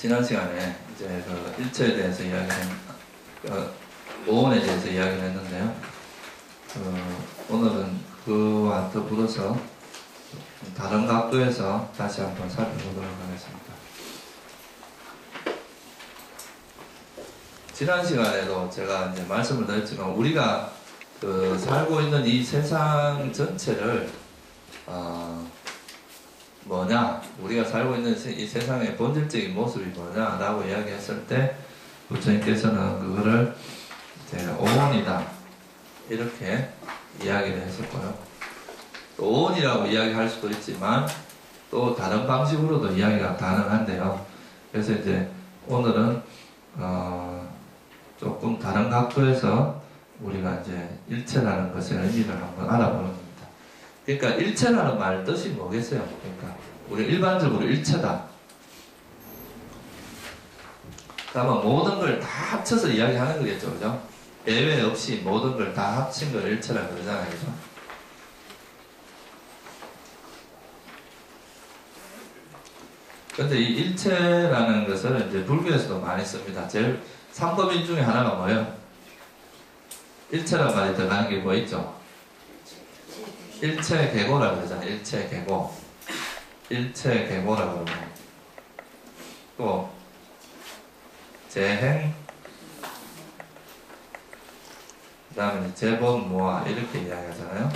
지난 시간에 이제 그 일체에 대해서 오온에 대해서 이야기를 했는데요. 오늘은 그와 더불어서 다른 각도에서 다시 한번 살펴보도록 하겠습니다. 지난 시간에도 제가 이제 말씀을 드렸지만 우리가 살고 있는 이 세상 전체를 뭐냐, 우리가 살고 있는 이 세상의 본질적인 모습이 뭐냐라고 이야기했을 때 부처님께서는 그거를 이제 오온이다 이렇게 이야기를 했었고요. 또 오온이라고 이야기할 수도 있지만 또 다른 방식으로도 이야기가 가능한데요. 그래서 이제 오늘은 조금 다른 각도에서 우리가 이제 일체라는 것의 의미를 한번 알아보는 겁니다. 그러니까 일체라는 말 뜻이 뭐겠어요? 그러니까 우리 일반적으로 일체다. 그러면 모든 걸 다 합쳐서 이야기하는 거겠죠, 그죠? 예외 없이 모든 걸 다 합친 걸 일체라고 그러잖아요, 그죠? 근데 이 일체라는 것을 이제 불교에서도 많이 씁니다. 제일 삼법인 중에 하나가 뭐예요? 일체란 말이 들어가는 게 뭐 있죠? 일체계고라고 그러잖아요. 일체계고. 일체계고라고 그러고. 또 재행, 그 다음에 재본모아 이렇게 이야기하잖아요.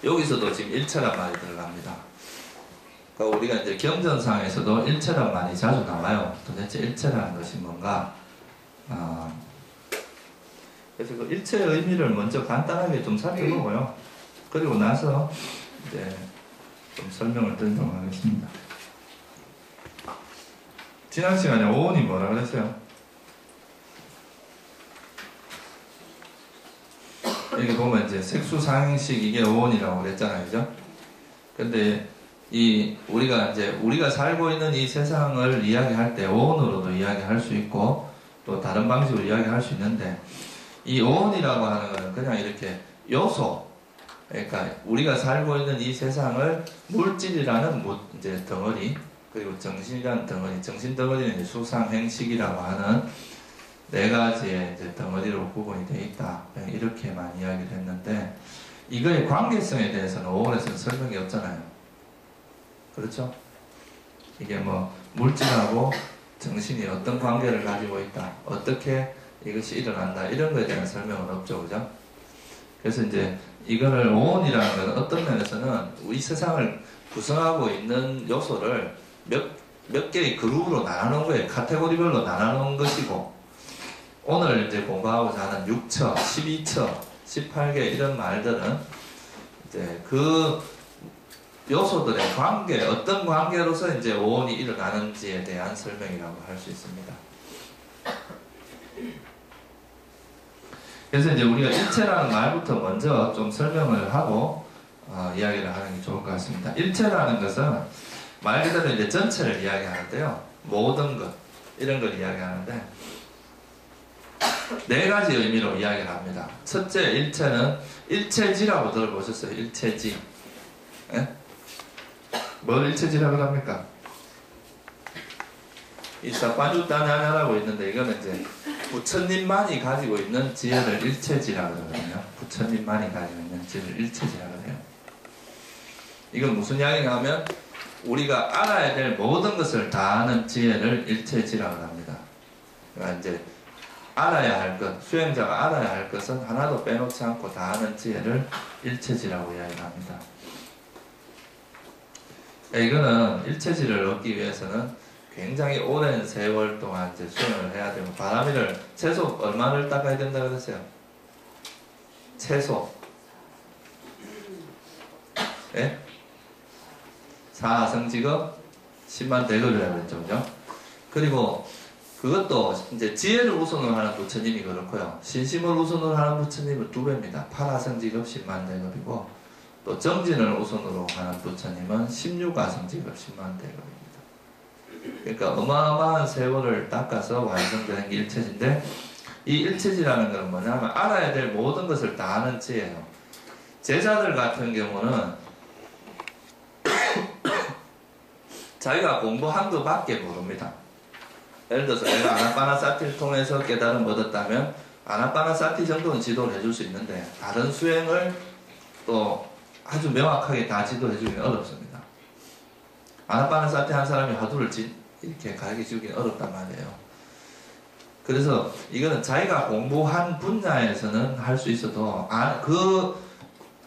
여기서도 지금 일체란 말이 들어갑니다. 그러니까 우리가 이제 경전상에서도 일체란 말이 자주 나와요. 도대체 일체라는 것이 뭔가? 그래서 그 일체의 의미를 먼저 간단하게 좀 살펴보고요. 그리고 나서 이제 좀 설명을 드리도록 하겠습니다. 지난 시간에 오온이 뭐라 그랬어요? 여기 보면 이제 색수상식 이게 오온이라고 그랬잖아요, 그죠? 근데 우리가 살고 있는 이 세상을 이야기할 때 오온으로도 이야기할 수 있고 또 다른 방식으로 이야기할 수 있는데 이 오온이라고 하는 것은 그냥 이렇게 요소, 그러니까 우리가 살고 있는 이 세상을 물질이라는 이제 덩어리, 그리고 정신이라는 덩어리, 정신 덩어리는 이제 수상행식이라고 하는 네 가지의 이제 덩어리로 구분이 되어 있다. 이렇게만 이야기를 했는데 이거의 관계성에 대해서는 오온에서는 설명이 없잖아요. 그렇죠? 이게 뭐 물질하고 정신이 어떤 관계를 가지고 있다, 어떻게 이것이 일어난다, 이런 거에 대한 설명은 없죠, 그죠? 그래서 이제 이거를 오온이라는 것은 어떤 면에서는 우리 세상을 구성하고 있는 요소를 몇 개의 그룹으로 나눠놓은 거예요. 카테고리별로 나눠놓은 것이고, 오늘 이제 공부하고자 하는 6처, 12처, 18개 이런 말들은 이제 그 요소들의 관계, 어떤 관계로서 이제 오온이 일어나는지에 대한 설명이라고 할 수 있습니다. 그래서 이제 우리가 일체라는 말부터 먼저 좀 설명을 하고 이야기를 하는 게 좋을 것 같습니다. 일체라는 것은 말 그대로 이제 전체를 이야기하는데요. 모든 것, 이런 걸 이야기하는데 네 가지 의미로 이야기를 합니다. 첫째, 일체는 일체지라고 들어보셨어요? 일체지. 예? 뭘 일체지라고 합니까? 이 사빠주따냐냐라고 있는데 이거는 이제 부처님만이 가지고 있는 지혜를 일체지라고 그러거든요. 부처님만이 가지고 있는 지혜를 일체지라고 해요. 이건 무슨 이야기가 하면 우리가 알아야 될 모든 것을 다 아는 지혜를 일체지라고 합니다. 그러니까 이제 알아야 할 것, 수행자가 알아야 할 것은 하나도 빼놓지 않고 다 아는 지혜를 일체지라고 이야기합니다. 이거는 일체지를 얻기 위해서는 굉장히 오랜 세월 동안 이제 수행을 해야 되고, 바람이를 최소 얼마를 닦아야 된다 그랬어요? 최소. 예? 사성직업 10만 대급이라고 그랬죠, 그죠? 그리고 그것도 이제 지혜를 우선으로 하는 부처님이 그렇고요. 신심을 우선으로 하는 부처님은 2배입니다. 8화성직업 10만 대급이고, 또 정진을 우선으로 하는 부처님은 16화성직업 10만 대급입니다. 그러니까 어마어마한 세월을 닦아서 완성되는 게 일체지인데, 이 일체지라는 건 뭐냐면 알아야 될 모든 것을 다 아는 지혜예요. 제자들 같은 경우는 자기가 공부한 것밖에 모릅니다. 예를 들어서 내가 아나빠나사티를 통해서 깨달음 얻었다면 아나빠나사티 정도는 지도를 해줄 수 있는데 다른 수행을 또 아주 명확하게 다 지도해주기는 어렵습니다. 아나빠나사티 한 사람이 화두를 이렇게 가르쳐주기는 어렵단 말이에요. 그래서 이거는 자기가 공부한 분야에서는 할 수 있어도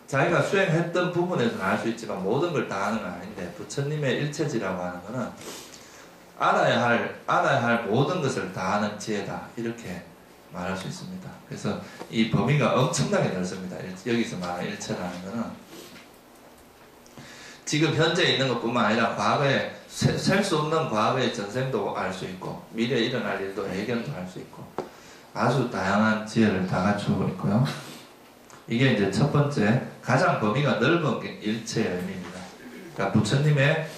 자기가 수행했던 부분에서는 알 수 있지만 모든 걸 다 하는 건 아닌데 부처님의 일체지라고 하는 거는 알아야 할 모든 것을 다 아는 지혜다 이렇게 말할 수 있습니다. 그래서 이 범위가 엄청나게 넓습니다. 여기서 말하는 일체라는 거는 지금 현재 있는 것뿐만 아니라 과거에 셀 수 없는 과거의 전생도 알 수 있고 미래에 일어날 일도 예견도 할 수 있고 아주 다양한 지혜를 다 갖추고 있고요. 이게 이제 첫 번째 가장 범위가 넓은 게 일체의 의미입니다. 그러니까 부처님의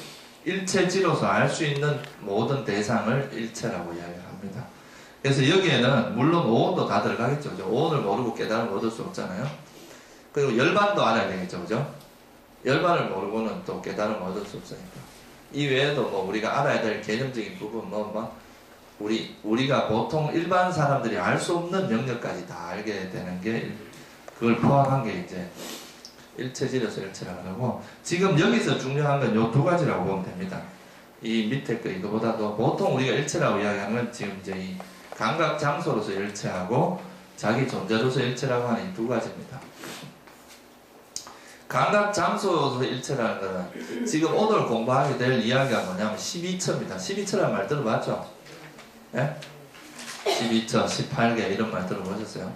일체지로서 알 수 있는 모든 대상을 일체라고 이야기를 합니다. 그래서 여기에는 물론 오온도 다 들어가겠죠. 그죠? 오온을 모르고 깨달음을 얻을 수 없잖아요. 그리고 열반도 알아야 되겠죠. 그죠? 열반을 모르고는 또 깨달음을 얻을 수 없으니까. 이 외에도 뭐 우리가 알아야 될 개념적인 부분 우리가 보통 일반 사람들이 알 수 없는 영역까지 다 알게 되는 게 그걸 포함한 게 이제 일체지로서 일체라고 하고 지금 여기서 중요한 건 요 두 가지라고 보면 됩니다. 이 밑에 거 이거보다도 보통 우리가 일체라고 이야기하는 건 지금 이제 이 감각 장소로서 일체하고 자기 존재로서 일체라고 하는 이 두 가지입니다. 감각 장소로서 일체라는 거는 지금 오늘 공부하게 될 이야기가 뭐냐면 12처입니다. 12처라는 말 들어봤죠? 예? 12처, 18개 이런 말 들어보셨어요?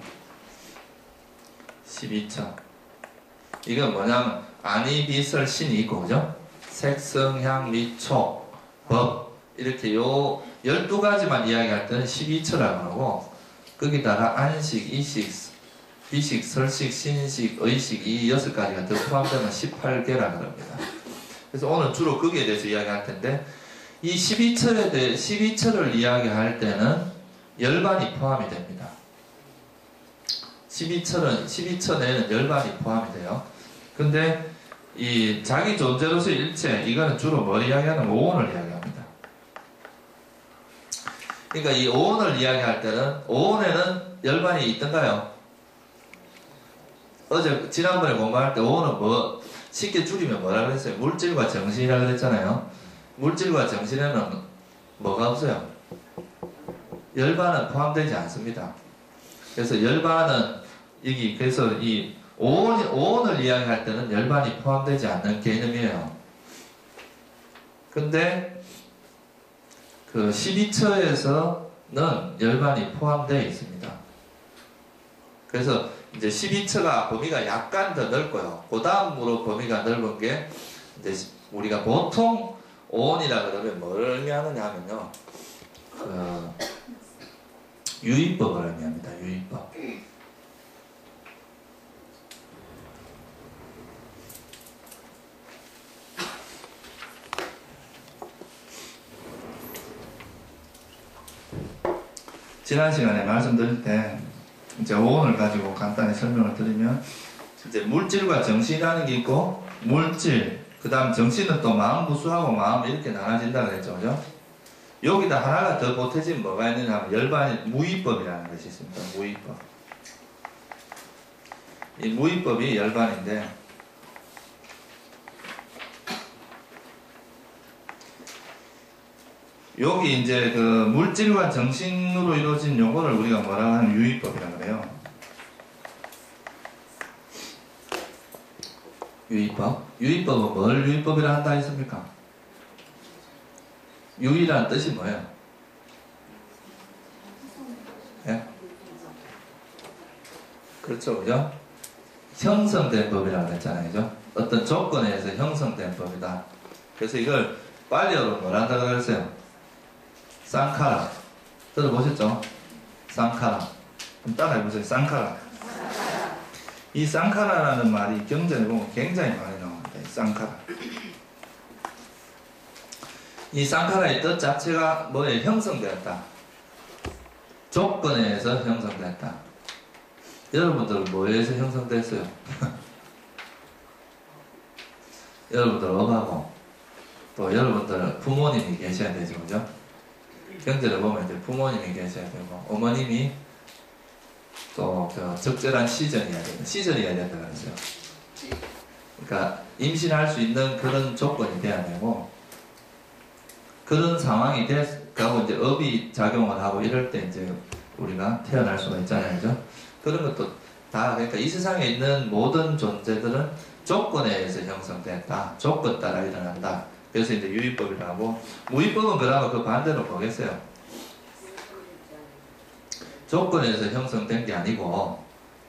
12처. 이건 뭐냐면 아니, 비설, 신이 있고 그죠? 색성, 향, 미, 촉, 법 이렇게 요 12가지만 이야기할 때는 12처라고 하고 거기다가 안식, 이식, 비식, 설식, 신식, 의식 이 6가지가 더 포함되면 18개라고 합니다. 그래서 오늘 주로 거기에 대해서 이야기할 텐데 이 12처를 이야기할 때는 열반이 포함이 됩니다. 12처 내에는 열반이 포함이 돼요. 근데 이 자기 존재로서 일체 이거는 주로 뭘 이야기하냐면 오온을 이야기합니다. 그러니까 이 오온을 이야기할 때는 오온에는 열반이 있던가요? 지난번에 공부할 때 오온은 뭐 쉽게 줄이면 뭐라 그랬어요? 물질과 정신이라고 그랬잖아요. 물질과 정신에는 뭐가 없어요? 열반은 포함되지 않습니다. 그래서 열반은 그래서 이 오온을 이야기할 때는 열반이 포함되지 않는 개념이에요. 근데 그 12처에서는 열반이 포함되어 있습니다. 그래서 이제 12처가 범위가 약간 더 넓고요. 그 다음으로 범위가 넓은 게 이제 우리가 보통 오온이라 그러면 뭘 의미하느냐 하면요. 유의법을 의미합니다. 유의법. 지난 시간에 말씀드릴 때 이제 오온을 가지고 간단히 설명을 드리면 이제 물질과 정신이라는 게 있고 물질 그 다음 정신은 또 마음 무수하고 마음 이렇게 나눠진다 그랬죠. 그죠? 여기다 하나가 더 보태지면 뭐가 있느냐 하면 열반이 무의법이라는 것이 있습니다. 무의법. 이 무의법이 열반인데 여기 이제 그 물질과 정신으로 이루어진 요거를 우리가 뭐라고 하면 유의법이라고 그래요. 유의법. 유의법은 뭘 유의법이라 한다 했습니까? 유의라는 뜻이 뭐예요? 예? 그렇죠, 그죠? 형성된 법이라고 했잖아요, 그죠? 어떤 조건에 의해서 형성된 법이다. 그래서 이걸 빨리어로 뭐라 한다고 그랬어요? 쌍카라. 들어보셨죠? 쌍카라. 그럼 따라해보세요. 쌍카라. 이 쌍카라라는 말이 경전에 보면 굉장히 많이 나옵니다. 이 쌍카라. 이 쌍카라의 뜻 자체가 뭐에 형성되었다. 조건에 의해서 형성되었다. 여러분들은 뭐에 의해서 형성됐어요? 여러분들 업하고 또 여러분들 부모님이 계셔야 되죠, 그죠? 경제를 보면 이제 부모님이 계셔야 되고, 어머님이 또 그 적절한 시즌이어야 된다 그랬어요. 그러니까 임신할 수 있는 그런 조건이 돼야 되고, 그런 상황이 돼가고 이제 업이 작용을 하고 이럴 때 이제 우리가 태어날 수가 있잖아요, 그죠? 그런 것도 다, 그러니까 이 세상에 있는 모든 존재들은 조건에 의해서 형성됐다. 조건 따라 일어난다. 그래서 이제 유의법이라고 하고, 무의법은 그러면 그 반대로 보겠어요. 조건에 의해서 형성된 게 아니고,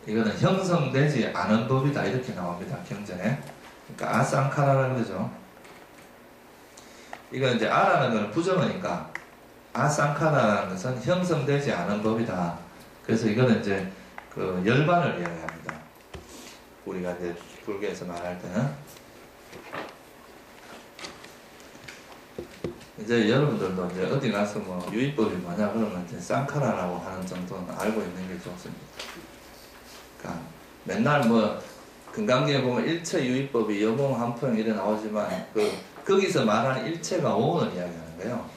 이거는 형성되지 않은 법이다. 이렇게 나옵니다, 경전에. 그러니까 아쌍카라라는 거죠. 이건 이제 아라는 건 부정어니까, 아쌍카라라는 것은 형성되지 않은 법이다. 그래서 이거는 이제 그 열반을 이야기합니다. 우리가 이제 불교에서 말할 때는. 이제 여러분들도 이제 어디 가서 뭐 유의법이 뭐냐 그러면 이제 쌍카라라고 하는 정도는 알고 있는 게 좋습니다. 그러니까 맨날 뭐 금강경에 보면 일체 유의법이 여몽 한포영 이래 나오지만 거기서 말하는 일체가 오온을 이야기하는 거예요.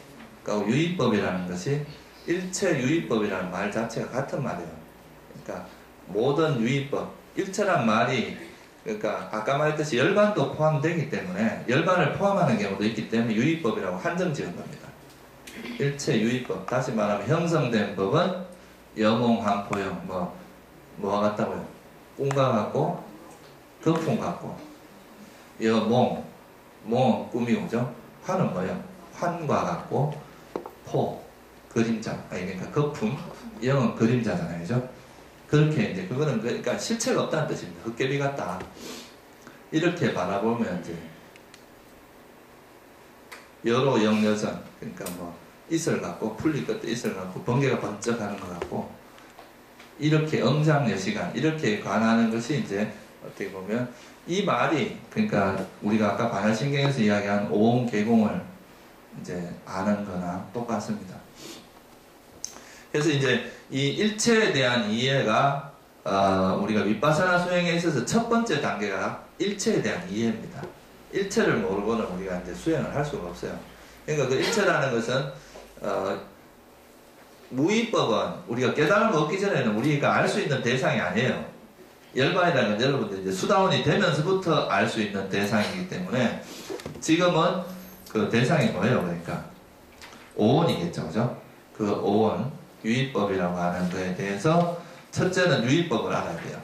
그러니까 유의법이라는 것이 일체 유의법이라는 말 자체가 같은 말이에요. 그러니까 모든 유의법, 일체란 말이 그러니까 아까 말했듯이 열반도 포함되기 때문에 열반을 포함하는 경우도 있기 때문에 유의법이라고 한정 지은 겁니다. 일체 유의법, 다시 말하면 형성된 법은 여몽, 한포영, 뭐와 같다고요? 꿈과 같고 거품 같고, 여몽, 몽은 꿈이 오죠? 환은 뭐예요? 환과 같고, 포, 그림자, 그러니까 거품, 영은 그림자잖아요, 그죠? 그렇게 이제 그거는 그러니까 실체가 없다는 뜻입니다. 헛개비 같다. 이렇게 바라보면 이제 여로 영여전, 그러니까 뭐 이슬 같고 풀릴 것도 이슬 같고 번개가 번쩍하는 것 같고, 이렇게 엄장여시간 이렇게 관하는 것이 이제 어떻게 보면 이 말이, 그러니까 우리가 아까 반야신경에서 이야기한 오온계공을 이제 아는 거나 똑같습니다. 그래서 이제 이 일체에 대한 이해가 우리가 윗바사나 수행에 있어서 첫 번째 단계가 일체에 대한 이해입니다. 일체를 모르고는 우리가 이제 수행을 할 수가 없어요. 그러니까 그 일체라는 것은 무의법은 우리가 깨달음을 얻기 전에는 우리가 알 수 있는 대상이 아니에요. 열반이라는 건 여러분들 이제 수다원이 되면서부터 알 수 있는 대상이기 때문에 지금은 그 대상이 뭐예요? 그러니까 오온이겠죠, 그죠? 그 오온 유의법이라고 하는 것에 대해서 첫째는 유의법을 알아야 돼요.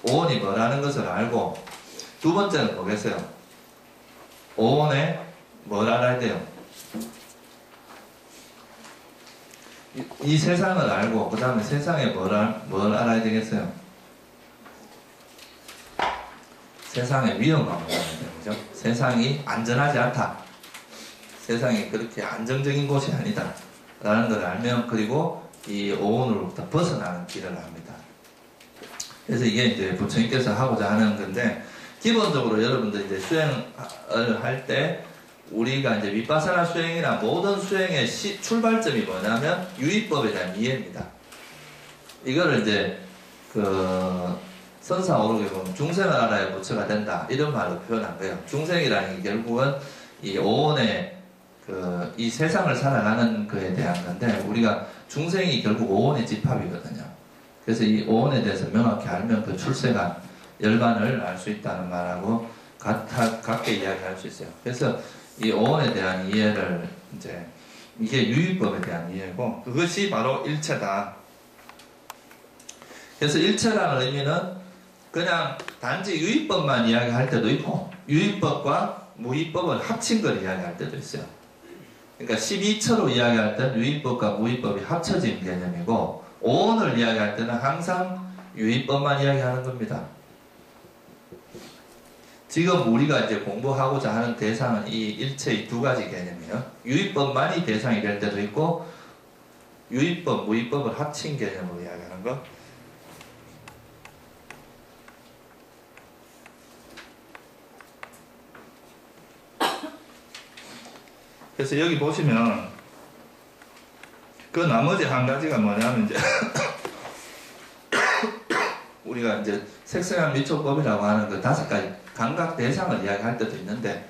오온이 뭐라는 것을 알고, 두 번째는 뭐겠어요? 오온에 뭘 알아야 돼요? 이 세상을 알고, 그 다음에 세상에 뭘 알아야 되겠어요? 세상의 위험함을 알아야 돼요, 그죠? 세상이 안전하지 않다. 세상이 그렇게 안정적인 곳이 아니다. 라는 걸 알면, 그리고 이 오온으로부터 벗어나는 길을 압니다. 그래서 이게 이제 부처님께서 하고자 하는 건데, 기본적으로 여러분들 이제 수행을 할 때, 우리가 이제 윗바사나 수행이나 모든 수행의 출발점이 뭐냐면, 유의법에 대한 이해입니다. 이거를 이제, 선사오록에 보면, 중생을 알아야 부처가 된다. 이런 말로 표현한 거예요. 중생이라는 게 결국은 이 오온의 이 세상을 살아가는 거에 대한 건데, 우리가 중생이 결국 오온의 집합이거든요. 그래서 이 오온에 대해서 명확히 알면 그 출세관, 열반을 알 수 있다는 말하고 같게 이야기할 수 있어요. 그래서 이 오온에 대한 이해를 이제, 이게 유의법에 대한 이해고, 그것이 바로 일체다. 그래서 일체라는 의미는 그냥 단지 유의법만 이야기할 때도 있고, 유의법과 무의법을 합친 걸 이야기할 때도 있어요. 그러니까 12처로 이야기할 때는 유의법과 무의법이 합쳐진 개념이고, 오온을 이야기할 때는 항상 유의법만 이야기하는 겁니다. 지금 우리가 이제 공부하고자 하는 대상은 이 일체의 두 가지 개념이에요. 유의법만이 대상이 될 때도 있고, 유의법, 무의법을 합친 개념으로 이야기하는 거. 그래서 여기 보시면 그 나머지 한 가지가 뭐냐면 이제 우리가 이제 색성한 미촉법이라고 하는 그 5가지 감각 대상을 이야기할 때도 있는데,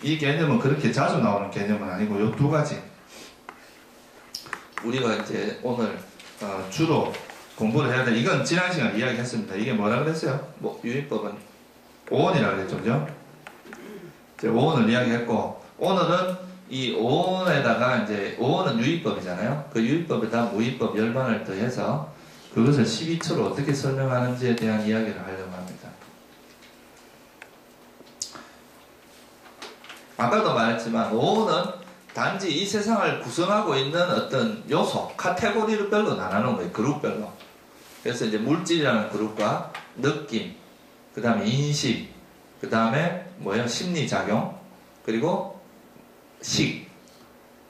이 개념은 그렇게 자주 나오는 개념은 아니고 요 두 가지 우리가 이제 오늘 주로 공부를 해야 돼. 이건 지난 시간에 이야기했습니다. 이게 뭐라 그랬어요? 뭐 유인법은 오온이라고 그랬죠, 그죠? 이제 오온을 이야기했고, 오늘은 이 오온에다가 이제 오온은 유인법이잖아요. 그 유인법에다 무인법 열반을 더해서 그것을 12초로 어떻게 설명하는지에 대한 이야기를 하려고 합니다. 아까도 말했지만 오온은 단지 이 세상을 구성하고 있는 어떤 요소, 카테고리를 별로 나누는 거예요. 그룹별로. 그래서 이제 물질이라는 그룹과 느낌, 그 다음에 인식, 그 다음에 뭐예요? 심리작용, 그리고 식.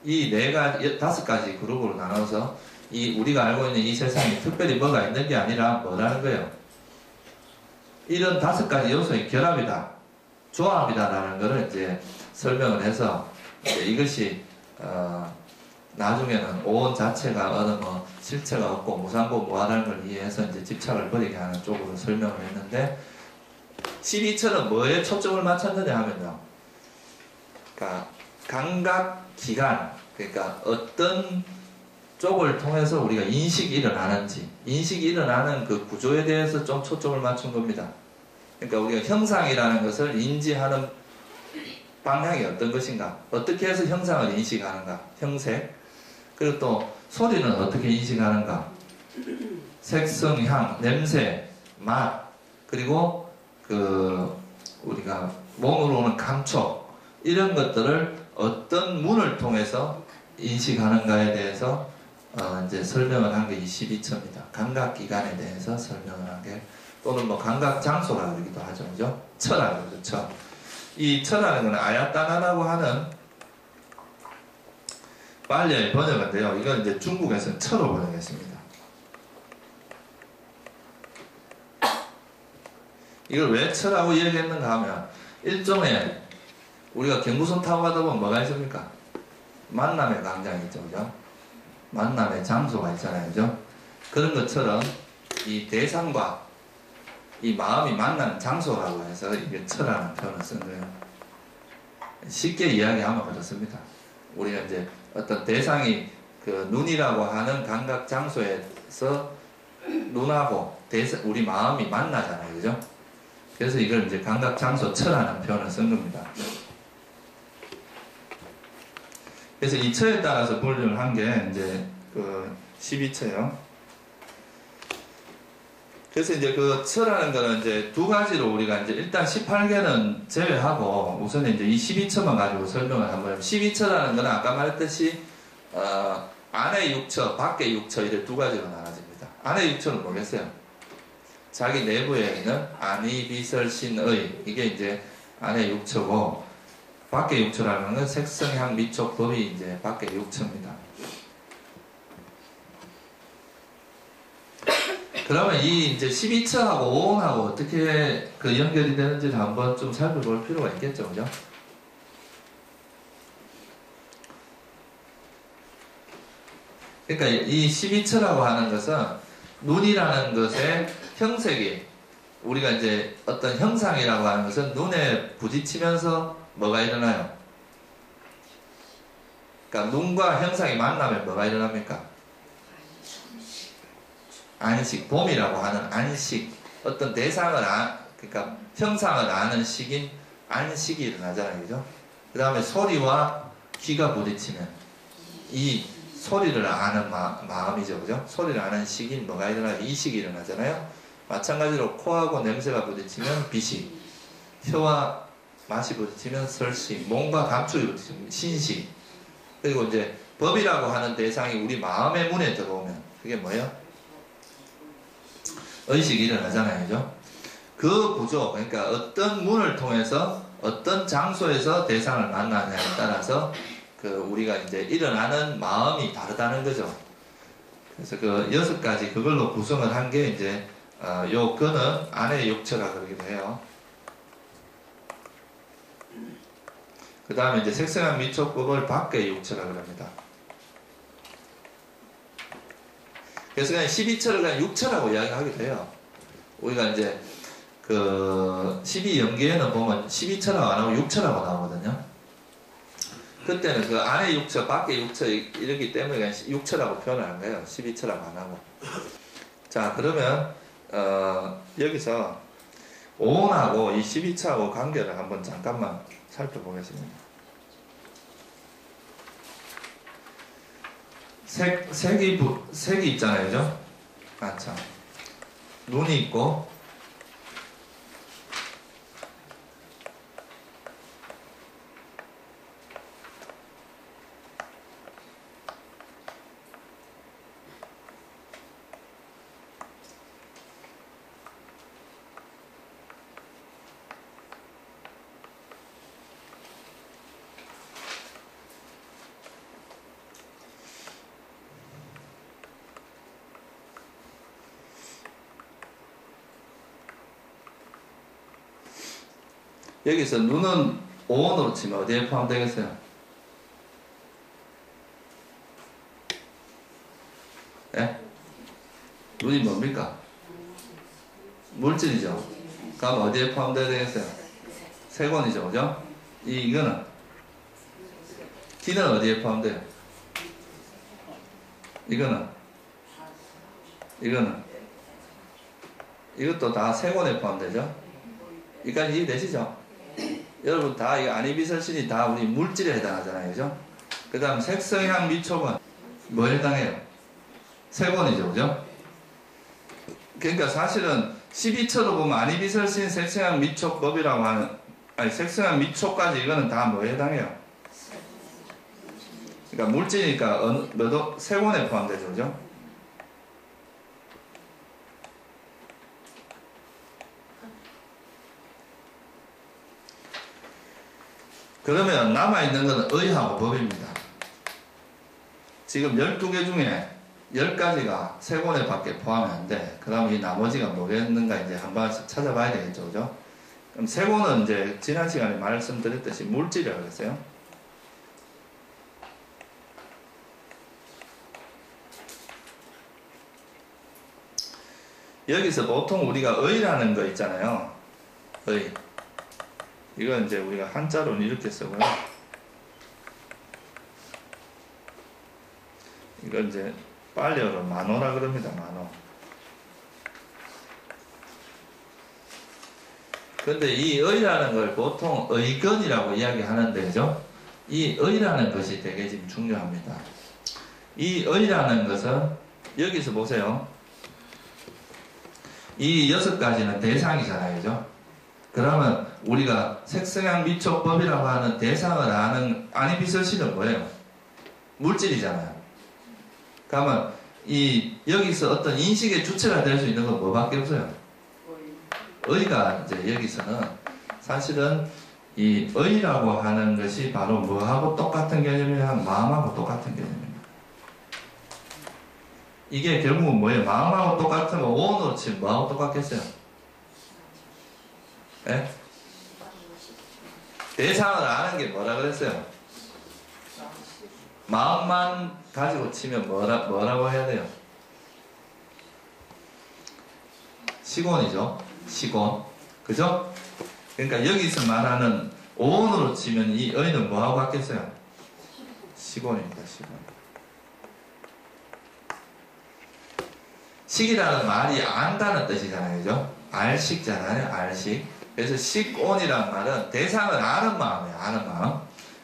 이 다섯 가지 그룹으로 나눠서 우리가 알고 있는 이 세상에 특별히 뭐가 있는 게 아니라 뭐라는 거예요? 이런 다섯 가지 요소의 결합이다, 조합이다라는 것을 이제 설명을 해서 이것이 나중에는 오온 자체가 어느 뭐 실체가 없고 무상고 무하다는 걸 이해해서 이제 집착을 버리게 하는 쪽으로 설명을 했는데 12처럼 뭐에 초점을 맞췄느냐 하면요. 그러니까 감각기관, 그러니까 어떤 쪽을 통해서 우리가 인식이 일어나는지, 인식이 일어나는 그 구조에 대해서 좀 초점을 맞춘 겁니다. 그러니까 우리가 형상이라는 것을 인지하는 방향이 어떤 것인가, 어떻게 해서 형상을 인식하는가, 형색, 그리고 또 소리는 어떻게 인식하는가, 색성, 향, 냄새, 맛, 그리고 우리가 몸으로 오는 감촉, 이런 것들을 어떤 문을 통해서 인식하는가에 대해서 이제 설명을 한 게 이 12처입니다. 감각기관에 대해서 설명을 한 게, 또는 뭐 감각장소라고 그러기도 하죠, 그죠? 처라고 그러죠, 처. 이 처라는 것은 아야따나라고 하는 빨리의 번역인데요. 이건 이제 중국에서는 처로 번역했습니다. 이걸 왜 처라고 이야기했는가 하면, 일종의 우리가 경부선 타고 가다 보면 뭐가 있습니까? 만남의 광장이 있죠, 그죠? 만남의 장소가 있잖아요, 그죠? 그런 것처럼 이 대상과 이 마음이 만나는 장소라고 해서 이게 처라는 표현을 쓴 거예요. 쉽게 이야기하면 그렇습니다. 우리가 이제 어떤 대상이 그 눈이라고 하는 감각 장소에서 눈하고 우리 마음이 만나잖아요, 그죠? 그래서 이걸 이제 감각 장소 처라는 표현을 쓴 겁니다. 그래서 이 처에 따라서 분류를 한 게 이제 그 12처요. 그래서 이제 그 처라는 거는 이제 두 가지로 우리가 이제 일단 18개는 제외하고 우선 이제 이 12처만 가지고 설명을 한번 해요. 12처라는 거는 아까 말했듯이 안의 6처, 밖의 6처 이렇게 두 가지로 나눠집니다. 안의 6처는 뭐겠어요? 자기 내부에 있는 안의, 비설, 신의, 이게 이제 안의 6처고, 밖의 6처라는 건 색성, 향, 미촉, 법이 이제 밖의 6처입니다. 그러면 이 이제 12처하고 오온하고 어떻게 그 연결이 되는지를 한번 좀 살펴볼 필요가 있겠죠, 그죠? 그러니까 이 12처라고 하는 것은 눈이라는 것의 형색이, 우리가 이제 어떤 형상이라고 하는 것은 눈에 부딪히면서 뭐가 일어나요? 그러니까 눈과 형상이 만나면 뭐가 일어납니까? 안식, 봄이라고 하는 안식, 어떤 대상을 그러니까 형상을 아는 식인 안식이 일어나잖아요, 그죠? 그 다음에 소리와 귀가 부딪히면 이 소리를 아는 마음이죠, 그죠? 소리를 아는 식인 뭐가 일어나요? 이식이 일어나잖아요. 마찬가지로 코하고 냄새가 부딪히면 비식, 혀와 맛이 부딪히면 설식, 몸과 감촉이 부딪히면 신식, 그리고 이제 법이라고 하는 대상이 우리 마음의 문에 들어오면 그게 뭐예요? 의식이 일어나잖아요, 그죠? 그 구조, 그러니까 어떤 문을 통해서 어떤 장소에서 대상을 만나냐에 따라서 우리가 이제 일어나는 마음이 다르다는 거죠. 그래서 그 6가지 그걸로 구성을 한 게 이제 요 근은 안의 6처라 그러기도 해요. 그 다음에 이제 색성한 미촉법을 밖의 6처라 그럽니다. 그래서 그냥 12처를 그냥 6처라고 이야기하기도 해요. 우리가 이제 12연계에는 보면 12처라고 안 하고 6처라고 나오거든요. 그때는 그 안에 육처, 밖에 육처 이렇기 때문에 그냥 육처라고 표현을 한 거예요. 12처라고 안 하고. 자, 그러면 여기서 오온하고 이 12처하고 관계를 한번 잠깐만 살펴보겠습니다. 색이 있잖아요, 그죠? 아, 참. 눈이 있고, 여기서 눈은 오온으로 치면 어디에 포함되겠어요? 예? 눈이 뭡니까? 물질이죠. 그럼 어디에 포함되어야 되겠어요? 색원이죠, 그죠? 이거는? 기는 어디에 포함돼요? 이거는? 이것도 다 색원에 포함되죠? 여기까지 이해되시죠? 여러분 다 이 안이비설신이 다 우리 물질에 해당하잖아요, 그죠? 그 다음 색성향 미촉은 뭐에 해당해요? 색원이죠, 그죠? 그러니까 사실은 12처로 보면 안이비설신 색성향 미촉법이라고 하는, 아니 색성향 미촉까지 이거는 다 뭐에 해당해요? 그러니까 물질이니까 몇도 색원에 포함되죠, 그죠? 그러면 남아있는 것은 의하고 법입니다. 지금 12개 중에 10가지가 색원에 밖에 포함이 안 돼. 그럼 이 나머지가 뭐겠는가 이제 한 번씩 찾아봐야 되겠죠, 그죠? 그럼 색원은 이제 지난 시간에 말씀드렸듯이 물질이라고 그랬어요. 여기서 보통 우리가 의라는 거 있잖아요. 의. 이건 이제 우리가 한자로는 이렇게 쓰고요. 이건 이제 빨리어로 만호라 그럽니다. 만호. 근데 이 의라는 걸 보통 의건이라고 이야기하는데, 그죠? 이 의라는 것이 되게 지금 중요합니다. 이 의라는 것은 여기서 보세요. 이 6가지는 대상이잖아요, 그죠? 그러면 우리가 색성향 미촉법이라고 하는 대상을 아는 안이비설신은 뭐예요? 물질이잖아요. 그러면 여기서 어떤 인식의 주체가 될 수 있는 건 뭐밖에 없어요? 의가 이제 여기서는 사실은 이 의라고 하는 것이 바로 뭐하고 똑같은 개념이냐? 마음하고 똑같은 개념입니다. 이게 결국은 뭐예요? 마음하고 똑같은 거 오온으로 치면 뭐하고 똑같겠어요? 예? 대상을 아는 게 뭐라 그랬어요? 마음만 가지고 치면 뭐라고 해야 돼요? 시곤이죠. 시곤. 그죠? 그러니까 여기서 말하는 오온으로 치면 이 의는 뭐하고 같겠어요? 시곤입니다. 시곤. 식이라는 말이 안다는 뜻이잖아요. 그죠? 알식잖아요. 알식. 그래서 식온이라는 말은 대상을 아는 마음이에요. 아는 마음.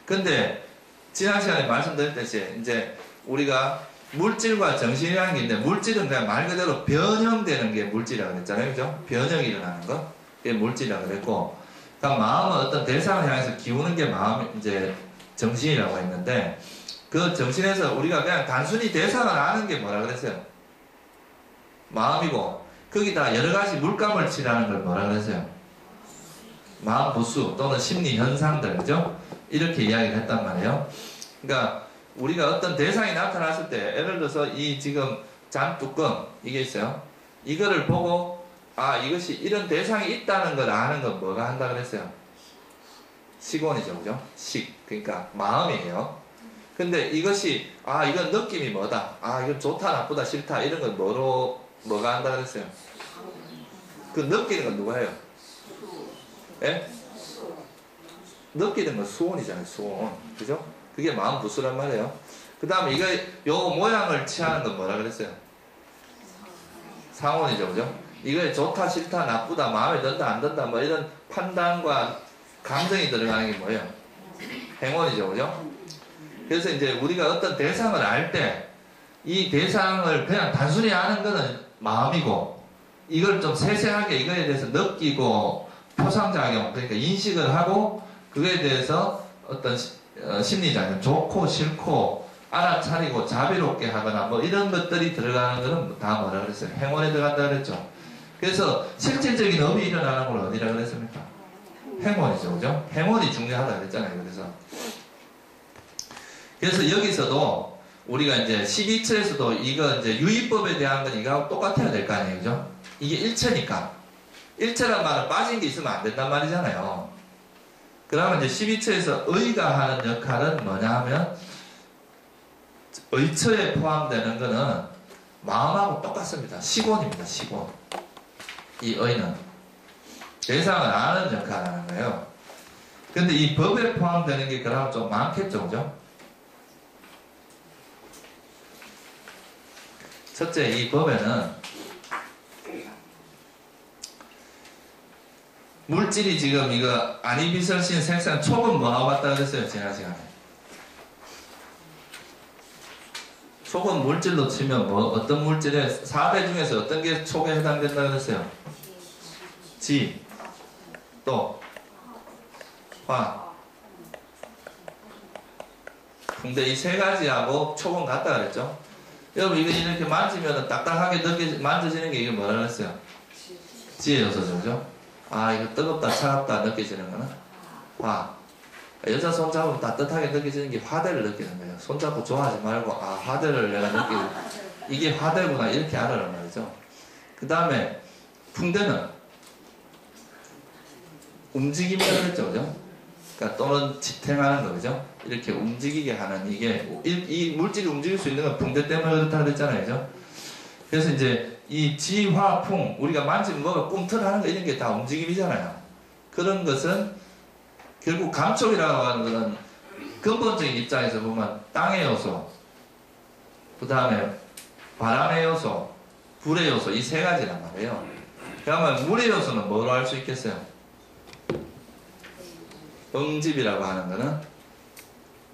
근데 지난 시간에 말씀드렸듯이 이제 우리가 물질과 정신이라는 게 있는데, 물질은 그냥 말 그대로 변형되는 게 물질이라고 그랬잖아요. 그죠? 변형이 일어나는 거. 그게 물질이라고 그랬고, 그러니까 마음은 어떤 대상을 향해서 기우는 게 이제 정신이라고 했는데, 그 정신에서 우리가 그냥 단순히 대상을 아는 게 뭐라 그랬어요? 마음이고, 거기다 여러 가지 물감을치라는 걸 뭐라 그랬어요? 마음 부수 또는 심리 현상들, 그죠? 이렇게 이야기를 했단 말이에요. 그러니까 우리가 어떤 대상이 나타났을 때, 예를 들어서 이 지금 잔뚜껑 이게 있어요. 이거를 보고 이것이 이런 대상이 있다는 걸 아는 건 뭐가 한다 그랬어요? 시곤이죠, 그죠? 식, 그러니까 마음이에요. 근데 이것이 이건 느낌이 뭐다, 이건 좋다 나쁘다 싫다 이런 건 뭐가 한다 그랬어요? 그 느끼는 건 누가 해요? 예? 느끼는 건 수온이잖아요, 수온. 그죠? 그게 마음 부수란 말이에요. 그 다음에 이거 요 모양을 취하는 건 뭐라 그랬어요? 상온이죠, 그죠? 이거에 좋다 싫다 나쁘다 마음에 든다 안 든다 뭐 이런 판단과 감정이 들어가는 게 뭐예요? 행원이죠, 그죠? 그래서 이제 우리가 어떤 대상을 알 때 이 대상을 그냥 단순히 아는 거는 마음이고, 이걸 좀 세세하게 이거에 대해서 느끼고 표상작용, 그러니까 인식을 하고 그거에 대해서 어떤 심리작용, 좋고 싫고 알아차리고 자비롭게 하거나 뭐 이런 것들이 들어가는 거는 다 뭐라 그랬어요? 행원에 들어간다 그랬죠. 그래서 실질적인 업이 일어나는 걸 어디라 그랬습니까? 행원이죠, 그죠? 행원이 중요하다 그랬잖아요. 그래서 여기서도 우리가 이제 12처에서도 이거 이제 유의법에 대한 건 이거하고 똑같아야 될 거 아니에요, 그죠? 이게 일체니까. 일체란 말은 빠진 게 있으면 안 된단 말이잖아요. 그러면 이제 12처에서 의가 하는 역할은 뭐냐 하면, 의처에 포함되는 거는 마음하고 똑같습니다. 시곤입니다, 시곤. 이 의는. 대상을 아는 역할을 하는 거예요. 근데 이 법에 포함되는 게 그러면 좀 많겠죠, 그죠? 첫째, 이 법에는 물질이 지금 이거 아니비설신 색상 촉은 뭐하고 같다 그랬어요, 지난 시간에? 촉은 물질로 치면 뭐 어떤 물질에 4대 중에서 어떤 게 촉에 해당된다 그랬어요? 지, 또 화, 근데 이 세 가지하고 촉은 같다 그랬죠? 여러분 이거 이렇게 만지면 딱딱하게 만져지는 게 이게 뭐라 그랬어요? 지혜 요소죠, 그죠? 아, 이거 뜨겁다 차갑다 느껴지는 거는 화. 여자 손 잡으면 따뜻하게 느껴지는 게 화대를 느끼는 거예요. 손 잡고 좋아하지 말고, 아, 화대를 내가 느끼고, 이게 화대구나 이렇게 알아란 말이죠. 그 다음에 풍대는 움직임이라고 그랬죠, 그죠? 그러니까 또는 지탱하는 거, 그죠? 이렇게 움직이게 하는 이 물질이 움직일 수 있는 건 풍대 때문에 그렇다 그랬잖아요, 그죠? 그래서 이제 이 지, 화, 풍, 우리가 만지면 뭐가 꿈틀하는 거 이런 게 다 움직임이잖아요. 그런 것은 결국 감촉이라고 하는 것은 근본적인 입장에서 보면 땅의 요소, 그 다음에 바람의 요소, 불의 요소 이 세 가지란 말이에요. 그러면 물의 요소는 뭐로 알 수 있겠어요? 응집이라고 하는 거는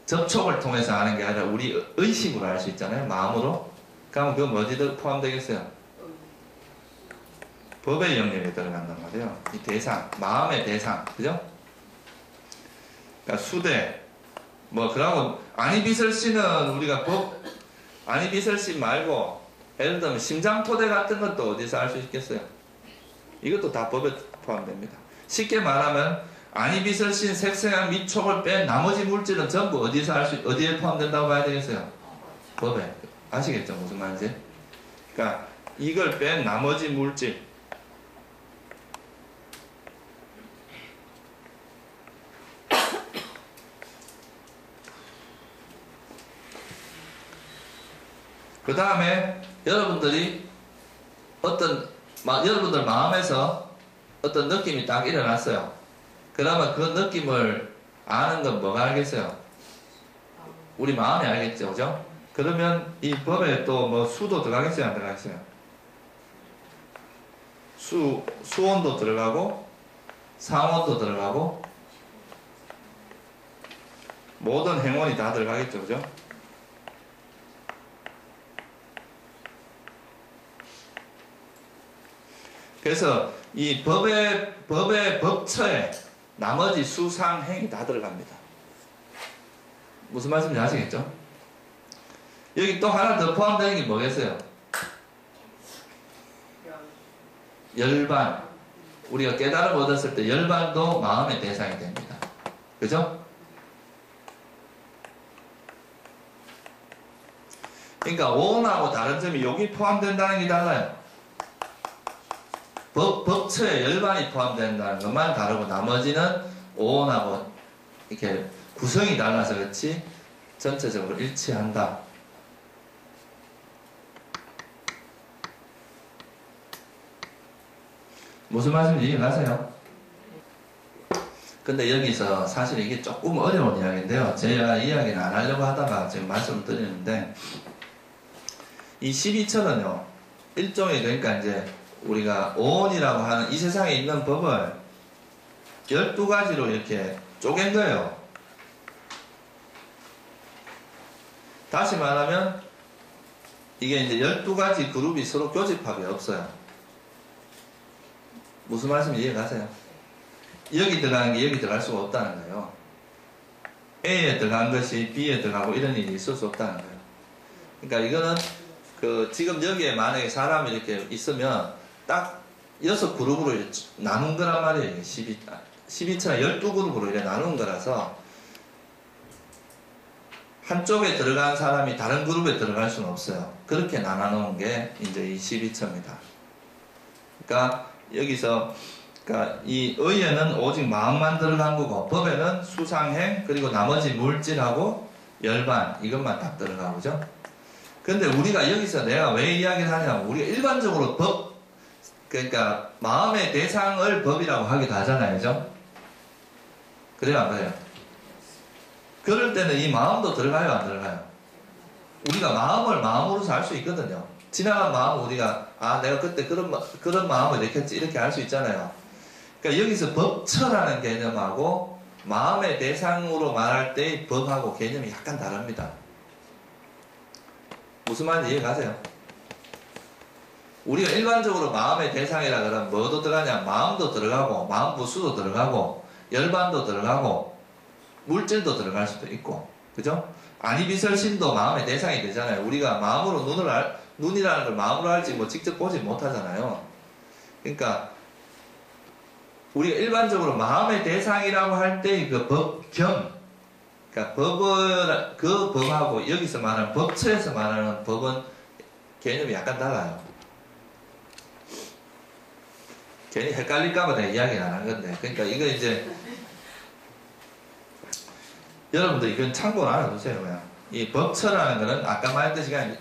접촉을 통해서 아는 게 아니라 우리 의식으로 알 수 있잖아요. 마음으로. 그러면 그건 어디도 포함되겠어요? 법의 영역에 들어간단 말이에요. 이 대상, 마음의 대상, 그죠? 그러니까 수대, 뭐 그러고 아니비설신은 우리가 아니비설신 말고 예를 들면 심장토대 같은 것도 어디서 알 수 있겠어요? 이것도 다 법에 포함됩니다. 쉽게 말하면 아니비설신 색성향 미촉을 뺀 나머지 물질은 전부 어디에 포함된다고 봐야 되겠어요? 법에. 아시겠죠? 무슨 말인지? 그러니까 이걸 뺀 나머지 물질. 그 다음에 여러분들 마음에서 어떤 느낌이 딱 일어났어요. 그러면 그 느낌을 아는 건 뭐가 알겠어요? 우리 마음이 알겠죠, 그죠? 그러면 이 법에 또 뭐 수도 들어가겠어요, 안 들어가겠어요? 수온도 들어가고, 상온도 들어가고, 모든 행원이 다 들어가겠죠, 그죠? 그래서 이 법의 법처에 나머지 수상행이 다 들어갑니다. 무슨 말씀인지 아시겠죠? 여기 또 하나 더 포함되는 게 뭐겠어요? 열반. 우리가 깨달음을 얻었을 때 열반도 마음의 대상이 됩니다. 그죠? 그러니까 오온하고 다른 점이 여기 포함된다는 게 달라요. 법처에 열반이 포함된다는 것만 다르고 나머지는 오온하고 이렇게 구성이 달라서 그렇지 전체적으로 일치한다. 무슨 말씀인지 이해가세요? 근데 여기서 사실 이게 조금 어려운 이야기인데요. 제가 이야기는 안 하려고 하다가 지금 말씀을 드리는데, 이 12처는요, 일종의, 그러니까 이제 우리가 오온이라고 하는 이 세상에 있는 법을 12가지로 이렇게 쪼갠 거예요. 다시 말하면 이게 이제 12가지 그룹이 서로 교집합이 없어요. 무슨 말씀인지 이해가세요? 여기 들어가는 게 여기 들어갈 수가 없다는 거예요. A에 들어간 것이 B에 들어가고 이런 일이 있을 수 없다는 거예요. 그러니까 이거는 지금 여기에 만약에 사람이 이렇게 있으면 딱 6그룹으로 이렇게 나눈 거란 말이에요. 12처럼 12그룹으로 이렇게 나눈 거라서 한쪽에 들어간 사람이 다른 그룹에 들어갈 수는 없어요. 그렇게 나눠놓은 게 이제 이 12처입니다. 그러니까 여기서 그러니까 이 의에는 오직 마음만 들어간 거고, 법에는 수상행, 그리고 나머지 물질하고 열반, 이것만 딱 들어가고, 그죠? 근데 우리가 여기서 내가 왜 이야기를 하냐면, 우리가 일반적으로 법, 그러니까 마음의 대상을 법이라고 하기도 하잖아요, 그죠? 그래요, 안 그래요? 그럴 때는 이 마음도 들어가요, 안 들어가요? 우리가 마음을 마음으로서 알 수 있거든요. 지나간 마음 우리가, 아, 내가 그때 그런 마음을 느꼈지, 이렇게 알 수 있잖아요. 그러니까 여기서 법처라는 개념하고 마음의 대상으로 말할 때의 법하고 개념이 약간 다릅니다. 무슨 말인지 이해가세요? 우리가 일반적으로 마음의 대상이라 그러면 뭐도 들어가냐? 마음도 들어가고, 마음 부수도 들어가고, 열반도 들어가고, 물질도 들어갈 수도 있고, 그죠? 아니비설신도 마음의 대상이 되잖아요. 우리가 마음으로 눈이라는 걸 마음으로 알지 뭐 직접 보지 못하잖아요. 그러니까 우리가 일반적으로 마음의 대상이라고 할 때 그 법경, 그러니까 그 법하고 여기서 말하는 법처에서 말하는 법은 개념이 약간 달라요. 괜히 헷갈릴까봐 내가 이야기는 안 한 건데, 그러니까 이거 이제 여러분들 이건 참고로 알아두세요. 그냥 이 법처라는 거는 아까 말했듯이 그냥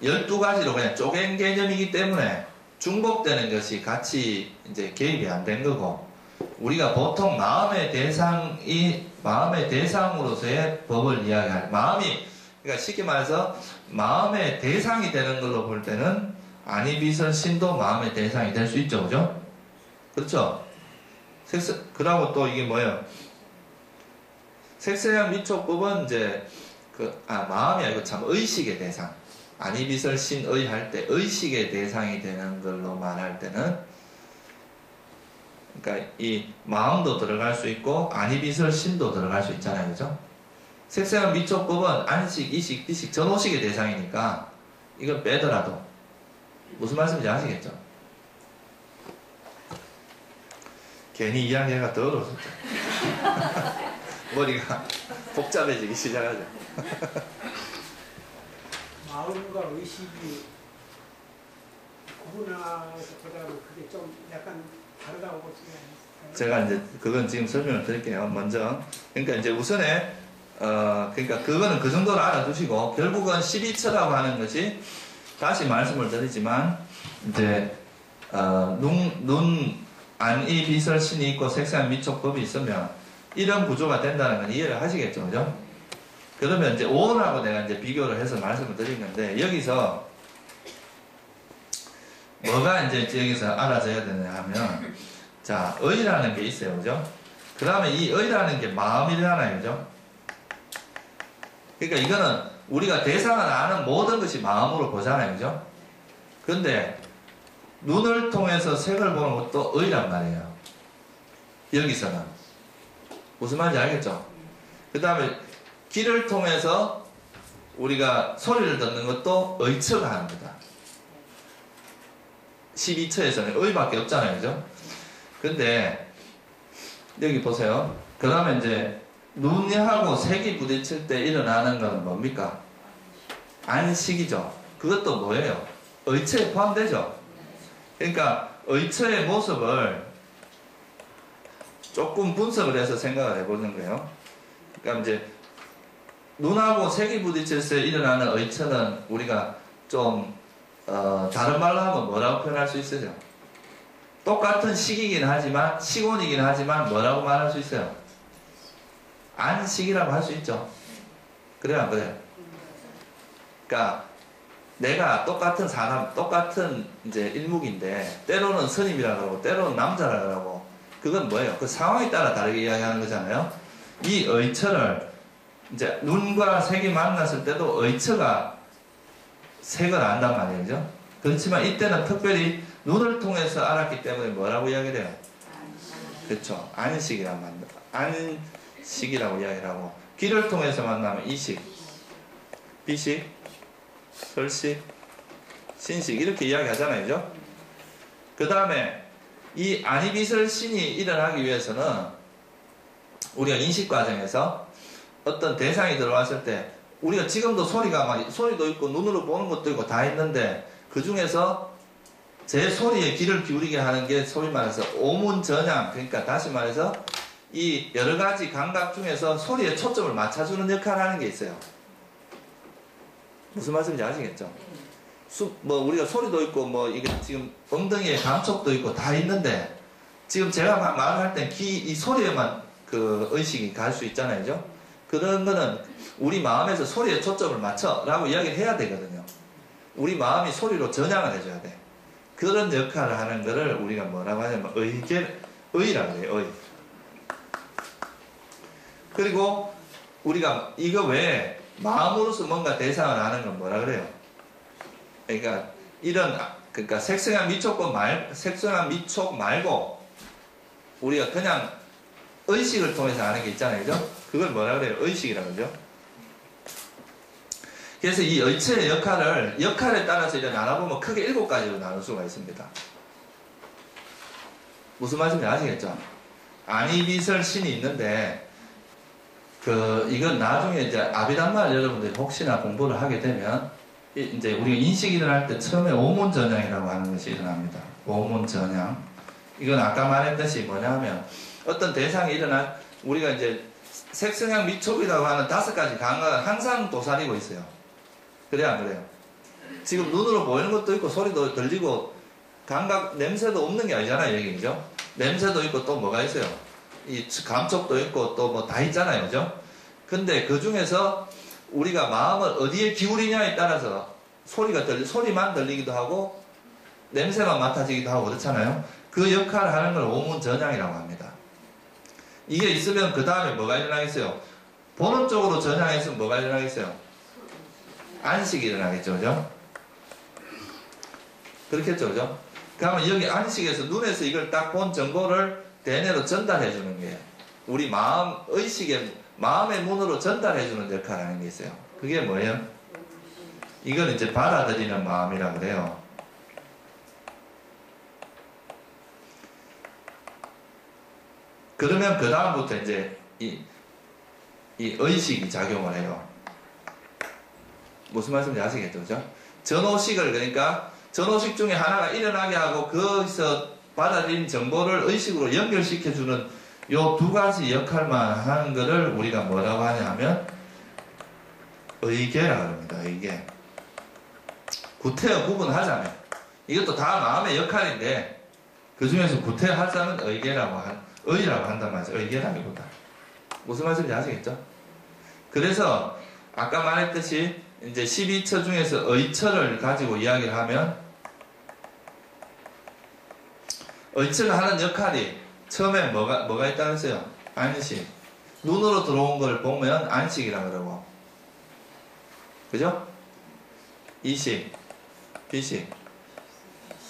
12가지로 그냥 쪼갠 개념이기 때문에 중복되는 것이 같이 이제 개입이 안 된 거고, 우리가 보통 마음의 대상으로서의 법을 이야기할, 그러니까 쉽게 말해서 마음의 대상이 되는 걸로 볼 때는 아니비설신도 마음의 대상이 될 수 있죠, 그죠? 그렇죠? 그러고 또 이게 뭐예요? 색세양 미촉법은 이제 마음이 아니고 참 의식의 대상. 아니비설신의 할 때 의식의 대상이 되는 걸로 말할 때는, 그러니까 이 마음도 들어갈 수 있고 아니비설신도 들어갈 수 있잖아요, 그죠? 색세양 미촉법은 안식, 이식, 비식, 전오식의 대상이니까 이걸 빼더라도 무슨 말씀인지 아시겠죠? 괜히 이야기가 더 어려워졌죠. 머리가 복잡해지기 시작하죠. 마음과 의식이 구분해서 보다는 그게 좀 약간 다르다고 볼 수 있어요. 제가 이제 그건 지금 설명을 드릴게요. 먼저, 그러니까 이제 우선에 그러니까 그거는 그 정도로 알아두시고, 결국은 12처라고 하는 것이 다시 말씀을 드리지만 이제 안이 비설신이 있고 색상 미촉법이 있으면 이런 구조가 된다는 건 이해를 하시겠죠, 그죠? 그러면 이제 오온하고 내가 이제 비교를 해서 말씀을 드린 건데, 여기서 뭐가 이제 여기서 알아져야 되냐 하면, 자, 의라는 게 있어요, 그죠? 그 다음에 이 의라는 게 마음이잖아요, 그죠? 그러니까 이거는 우리가 대상을 아는 모든 것이 마음으로 보잖아요, 그죠? 근데 눈을 통해서 색을 보는 것도 의란 말이에요. 여기서는 무슨 말인지 알겠죠? 그 다음에 귀를 통해서 우리가 소리를 듣는 것도 의처가 합니다. 12처에서는 의밖에 없잖아요, 그죠? 근데 여기 보세요. 그 다음에 이제 눈하고 색이 부딪힐 때 일어나는 건 뭡니까? 안식이죠. 그것도 뭐예요? 의처에 포함되죠. 그러니까 의처의 모습을 조금 분석을 해서 생각을 해보는 거예요. 그러니까 이제 눈하고 색이 부딪힐 때 일어나는 의처는 우리가 좀 다른 말로 하면 뭐라고 표현할 수 있어요? 똑같은 식이긴 하지만, 식온이긴 하지만 뭐라고 말할 수 있어요? 안식이라고 할 수 있죠. 그래요, 안 그래요? 그러니까 내가 똑같은 사람, 똑같은 이제 일묵인데 때로는 스님이라고 하고 때로는 남자라고 하고, 그건 뭐예요? 그 상황에 따라 다르게 이야기하는 거잖아요. 이 의처를 이제 눈과 색이 만났을 때도 의처가 색을 안단 말이에요. 그죠? 그렇지만 이때는 특별히 눈을 통해서 알았기 때문에 뭐라고 이야기를 해요? 그렇죠. 안식이란 말입니다. 안식이라고 이야기를 하고, 귀를 통해서 만나면 이식, 비식, 설식, 신식 이렇게 이야기하잖아요. 그죠? 그 다음에 이 안이비설신이 일어나기 위해서는 우리가 인식 과정에서 어떤 대상이 들어왔을 때 우리가 지금도 소리가 막 소리도 있고 눈으로 보는 것도 있고 다 있는데 그 중에서 제 소리에 귀를 기울이게 하는 게 소위 말해서 오문전향, 그러니까 다시 말해서 이 여러 가지 감각 중에서 소리에 초점을 맞춰주는 역할을 하는 게 있어요. 무슨 말씀인지 아시겠죠? 뭐 우리가 소리도 있고 뭐 이게 지금 엉덩이에 감촉도 있고 다 있는데 지금 제가 말을 할 땐 이 소리에만 그 의식이 갈 수 있잖아요. 그죠? 그런 거는 우리 마음에서 소리에 초점을 맞춰 라고 이야기를 해야 되거든요. 우리 마음이 소리로 전향을 해줘야 돼. 그런 역할을 하는 거를 우리가 뭐라고 하냐면 의라고 해요. 의. 그리고 우리가 이거 외에 마음으로서 뭔가 대상을 하는 건 뭐라 그래요? 그러니까 그러니까 색성한 미촉 말고 우리가 그냥 의식을 통해서 하는 게 있잖아요. 그죠? 그걸 뭐라 그래요? 의식이라고 그러죠? 그래서 이 의체의 역할에 따라서 이제 나눠보면 크게 7가지로 나눌 수가 있습니다. 무슨 말씀인지 아시겠죠? 안이비설 신이 있는데, 이건 나중에 이제 아비담말 여러분들이 혹시나 공부를 하게 되면, 이제 우리가 인식이 일어날 때 처음에 오문전향이라고 하는 것이 일어납니다. 오문전향. 이건 아까 말했듯이 뭐냐면, 어떤 대상이 우리가 이제 색성향 미촉이라고 하는 5가지 감각은 항상 도사리고 있어요. 그래요, 안 그래요? 지금 눈으로 보이는 것도 있고, 소리도 들리고, 냄새도 없는 게 아니잖아요, 여기, 그죠? 냄새도 있고, 또 뭐가 있어요? 이 감촉도 있고, 또 뭐 다 있잖아요, 그죠? 근데 그 중에서 우리가 마음을 어디에 기울이냐에 따라서 소리만 들리기도 하고, 냄새만 맡아지기도 하고 그렇잖아요? 그 역할을 하는 걸 오문전향이라고 합니다. 이게 있으면 그 다음에 뭐가 일어나겠어요? 보는 쪽으로 전향했으면 뭐가 일어나겠어요? 안식이 일어나겠죠, 그죠? 그렇겠죠, 그죠? 그러면 여기 안식에서 눈에서 이걸 딱 본 정보를 대뇌로 전달해 주는 거예요. 우리 마음의 문으로 전달해 주는 역할을 하는 게 있어요. 그게 뭐예요? 이건 이제 받아들이는 마음이라고 그래요. 그러면 그 다음부터 이제 이 의식이 작용을 해요. 무슨 말씀인지 아시겠죠? 그죠? 전오식을, 그러니까 전오식 중에 하나가 일어나게 하고 거기서 받아들인 정보를 의식으로 연결시켜주는 요 2가지 역할만 하는 거를 우리가 뭐라고 하냐 하면 의계라고 합니다. 의계. 구태여 구분하자면 이것도 다 마음의 역할인데 그 중에서 구태하자면 의라고 한단 말이죠. 의계라기보다. 무슨 말씀인지 아시겠죠? 그래서 아까 말했듯이 이제 12처 중에서 의처를 가지고 이야기를 하면 의처가 하는 역할이 처음에 뭐가 있다고 했어요? 안식. 눈으로 들어온 걸 보면 안식이라고 그러고, 그죠? 이식, 비식,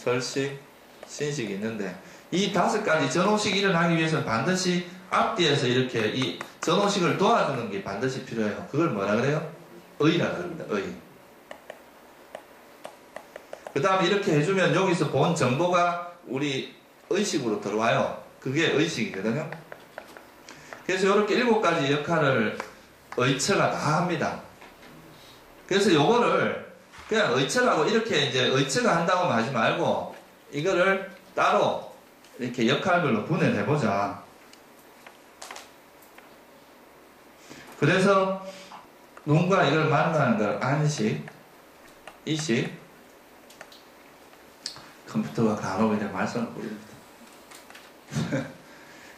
설식, 신식이 있는데 이 5가지 전오식이 일어나기 위해서는 반드시 앞뒤에서 이렇게 이 전오식을 도와주는 게 반드시 필요해요. 그걸 뭐라 그래요? 의라고 합니다. 의. 그 다음에 이렇게 해주면 여기서 본 정보가 우리 의식으로 들어와요. 그게 의식이거든요. 그래서 이렇게 7가지 역할을 의처가 다 합니다. 그래서 요거를 그냥 의처라고 이렇게 이제 의처가 한다고 하지 말고 이거를 따로 이렇게 역할별로 분해해보자. 그래서 눈과 이걸 만나는 걸 안식, 이식, 컴퓨터가 간혹 이제 말썽을 부립니다.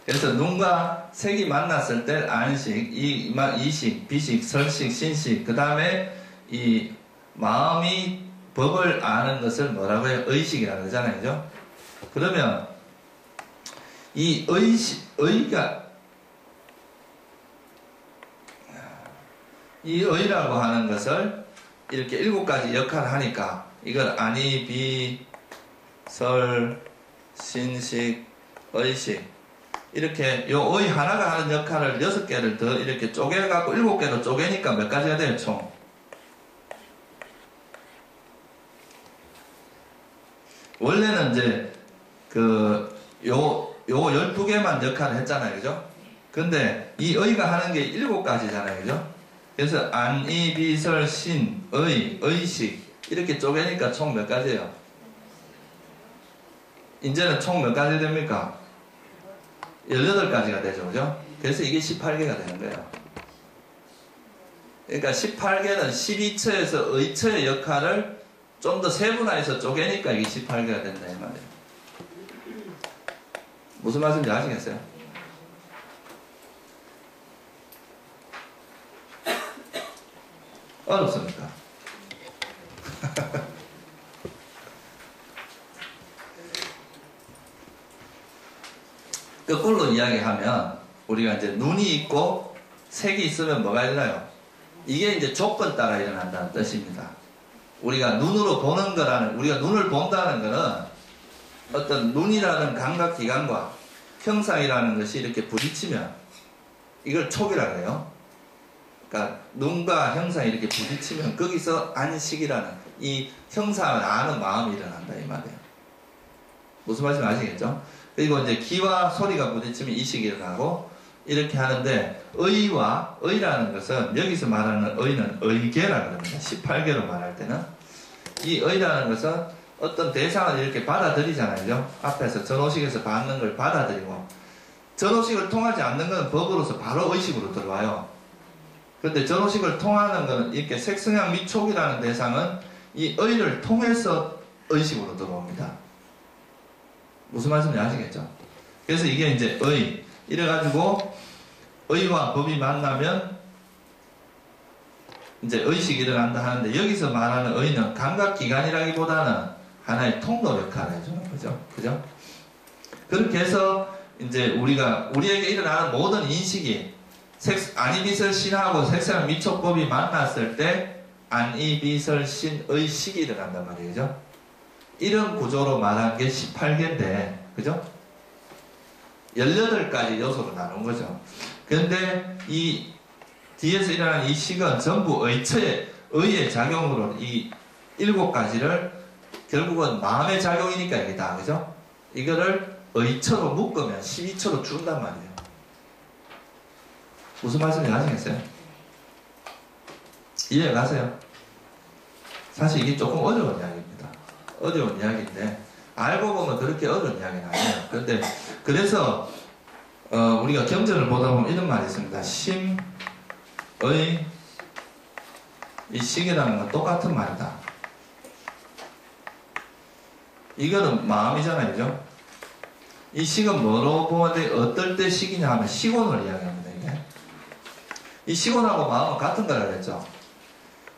그래서 눈과 색이 만났을 때 안식, 이식, 비식, 설식, 신식, 그 다음에 이 마음이 법을 아는 것을 뭐라고 해요? 의식이라고 그러잖아요. 그죠? 그러면 이 이 의라고 하는 것을 이렇게 7가지 역할을 하니까 이걸 안이, 비, 설, 신식, 의식 이렇게 요 의 하나가 하는 역할을 6개를 더 이렇게 쪼개갖고 7개로 쪼개니까 몇 가지가 돼요, 총? 원래는 이제 요 12개만 역할을 했잖아요, 그죠? 근데 이 의가 하는 게 7가지잖아요, 그죠? 그래서 안, 이, 비, 설, 신, 의식 이렇게 쪼개니까 총 몇 가지예요? 이제는 총 몇 가지 됩니까? 18가지가 되죠, 그죠? 그래서 이게 18개가 되는 거예요. 그러니까 18개는 12처에서 의처의 역할을 좀 더 세분화해서 쪼개니까 이게 18개가 된다, 이 말이에요. 무슨 말씀인지 아시겠어요? 어렵습니까? 거꾸로 이야기하면 우리가 이제 눈이 있고 색이 있으면 뭐가 일어나요? 이게 이제 조건 따라 일어난다는 뜻입니다. 우리가 눈으로 보는 거라는, 우리가 눈을 본다는 거는 어떤 눈이라는 감각기관과 형상이라는 것이 이렇게 부딪히면 이걸 촉이라고 해요. 그러니까 눈과 형상이 이렇게 부딪히면 거기서 안식이라는 이 형상을 아는 마음이 일어난다 이 말이에요. 무슨 말인지 아시겠죠? 그리고 이제 귀와 소리가 부딪히면 이식이 일어나고 이렇게 하는데 의라는 것은 여기서 말하는 의는 의계라고 합니다. 18개로 말할 때는 이 의라는 것은 어떤 대상을 이렇게 받아들이잖아요. 그죠? 앞에서 전호식에서 받는 걸 받아들이고 전호식을 통하지 않는 건 법으로서 바로 의식으로 들어와요. 그런데 전호식을 통하는 것은 이렇게 색성향 미촉이라는 대상은 이 의를 통해서 의식으로 들어옵니다. 무슨 말씀인지 아시겠죠? 그래서 이게 이제 의 이래가지고 의와 법이 만나면 이제 의식이 일어난다 하는데 여기서 말하는 의는 감각기관이라기보다는 하나의 통로 역할을 해주는 거죠. 그죠? 그렇게 해서 이제 우리에게 일어나는 모든 인식이 안이비설신하고 색상 미촉법이 만났을 때 안이비설신의 식이 일어난단 말이죠. 이런 구조로 말한 게 18개인데 그죠? 18가지 요소로 나눈 거죠. 그런데 이 뒤에서 일어나는 이 식은 전부 의의 작용으로 이 7가지를 결국은 마음의 작용이니까 이게 다 그죠? 이거를 의처로 묶으면 12처로 준단 말이에요. 무슨 말씀인지 아시겠어요? 이해 가세요? 사실 이게 조금 어려운 이야기입니다. 어려운 이야기인데 알고 보면 그렇게 어려운 이야기는 아니에요. 그런데 그래서 우리가 경전을 보다 보면 이런 말이 있습니다. 심의 이 식이라는 건 똑같은 말이다. 이거는 마음이잖아요, 그죠? 이 식은 뭐로 보면 돼? 어떨 때 식이냐 하면 시곤을 이야기합니다. 이게. 이 시곤하고 마음은 같은 거라 그랬죠.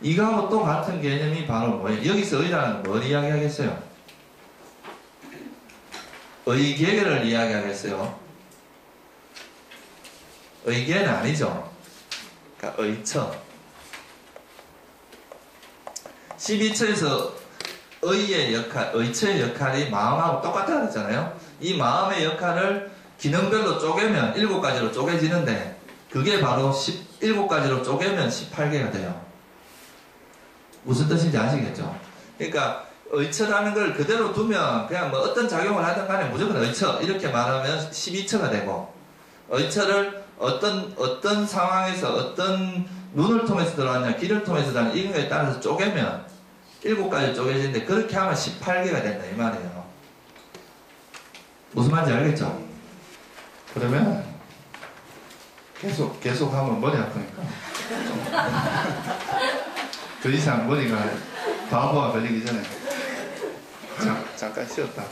이거하고 또 같은 개념이 바로 뭐예요? 여기서 의라는 건 뭘 이야기하겠어요? 의계를 이야기하겠어요? 의계는 아니죠. 그러니까 의처. 12처에서 의의 역할, 의처의 역할이 마음하고 똑같다고 그랬잖아요. 이 마음의 역할을 기능별로 쪼개면 7가지로 쪼개지는데 그게 바로 7가지로 쪼개면 18개가 돼요. 무슨 뜻인지 아시겠죠? 그러니까 의처라는 걸 그대로 두면 그냥 뭐 어떤 작용을 하든 간에 무조건 의처 이렇게 말하면 12처가 되고 의처를 어떤 상황에서 어떤 눈을 통해서 들어왔냐 귀를 통해서 들어왔냐 이런 거에 따라서 쪼개면 7가지 쪼개지는데 그렇게 하면 18개가 된다 이 말이에요. 무슨 말인지 알겠죠? 그러면 계속 하면 머리 아프니까 더 이상 머리가 바보가 걸리기 전에 잠깐 쉬었다.